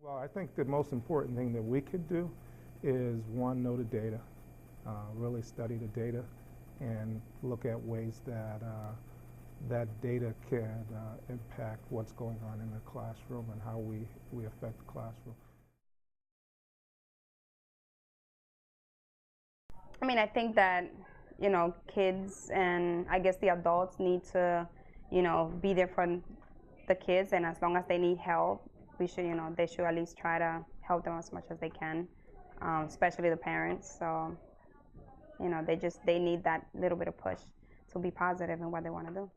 Well, I think the most important thing that we could do is, one, know the data, really study the data, and look at ways that that data can impact what's going on in the classroom and how we affect the classroom. I mean, I think that, kids and I guess the adults need to, be there for the kids, and as long as they need help, we should, they should at least try to help them as much as they can, especially the parents. So, they need that little bit of push to be positive in what they want to do.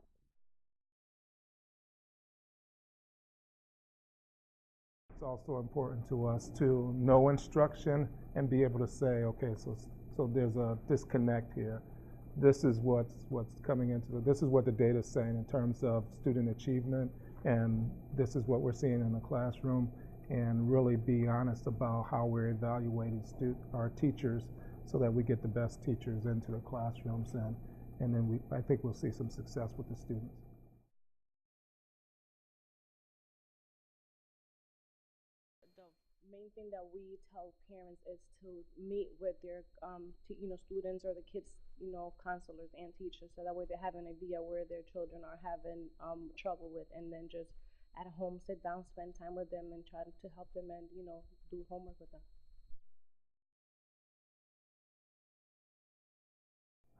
It's also important to us to know instruction and be able to say, okay, so there's a disconnect here. This is what's coming into this is what the data is saying in terms of student achievement, and this is what we're seeing in the classroom, and really be honest about how we're evaluating our teachers so that we get the best teachers into the classrooms, and then I think we'll see some success with the students. The main thing that we tell parents is to meet with their students or the kids counselors and teachers, so that way they have an idea where their children are having trouble with, and then just at home sit down, spend time with them, and try to help them, and do homework with them.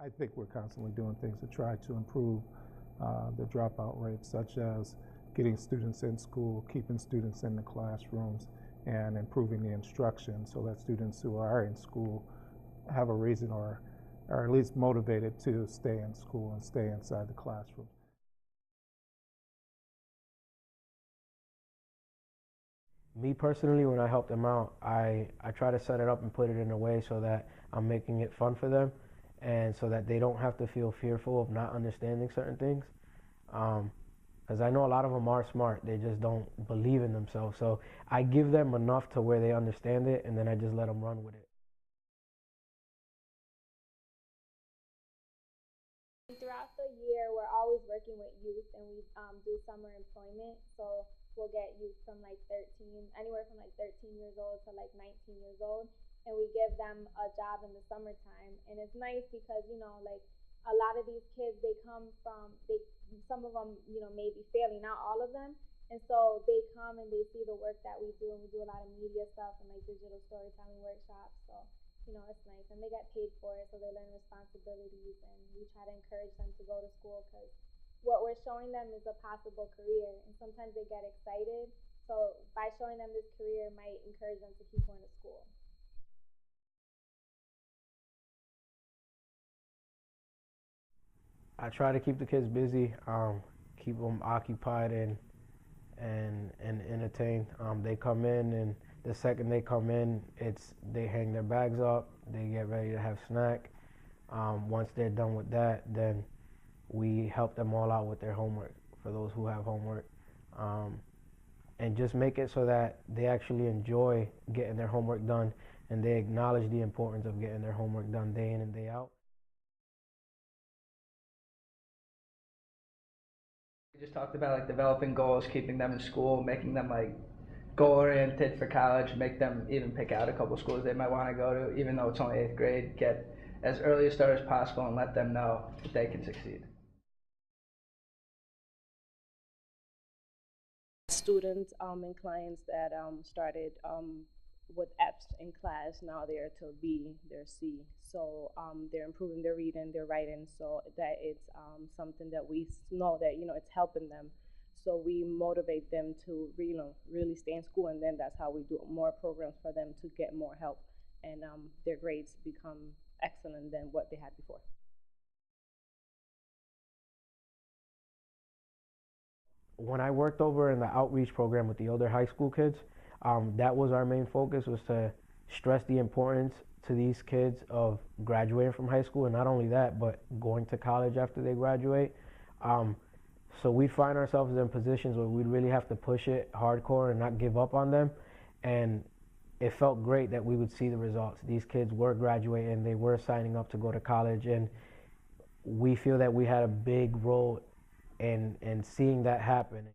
I think we're constantly doing things to try to improve the dropout rate, such as getting students in school, keeping students in the classrooms, and improving the instruction so that students who are in school have a reason or are at least motivated to stay in school and stay inside the classroom. Me personally, when I help them out, I try to set it up and put it in a way so that I'm making it fun for them, and so that they don't have to feel fearful of not understanding certain things. Because I know a lot of them are smart, they just don't believe in themselves. So I give them enough to where they understand it, and then I just let them run with it. Throughout the year, we're always working with youth, and we do summer employment. So we'll get youth from anywhere from 13 years old to 19 years old, and we give them a job in the summertime. And it's nice because a lot of these kids, some of them may be failing, not all of them, and so they come and they see the work that we do, and we do a lot of media stuff and digital storytelling workshops. So it's nice, and they get paid for it, so they learn responsibilities, and we try to encourage them to go to school, because what we're showing them is a possible career, and sometimes they get excited. So by showing them this career, it might encourage them to keep going to school. I try to keep the kids busy, keep them occupied and entertained. They come in, and the second they come in, they hang their bags up, they get ready to have snack. Once they're done with that, then we help them all out with their homework for those who have homework, and just make it so that they actually enjoy getting their homework done, and they acknowledge the importance of getting their homework done day in and day out. We just talked about developing goals, keeping them in school, making them goal oriented for college, make them even pick out a couple schools they might want to go to, even though it's only 8th grade. Get as early a start as possible and let them know that they can succeed. Students and clients that started with F's in class, now they're to B, they're C. So they're improving their reading, their writing, so that it's something that we know that it's helping them. So we motivate them to really stay in school, and then that's how we do more programs for them to get more help, and their grades become excellent than what they had before. When I worked over in the outreach program with the older high school kids, that was our main focus, was to stress the importance to these kids of graduating from high school, and not only that, but going to college after they graduate. So we find ourselves in positions where we'd really have to push it hardcore and not give up on them, and it felt great that we would see the results. These kids were graduating, they were signing up to go to college, and we feel that we had a big role in seeing that happen.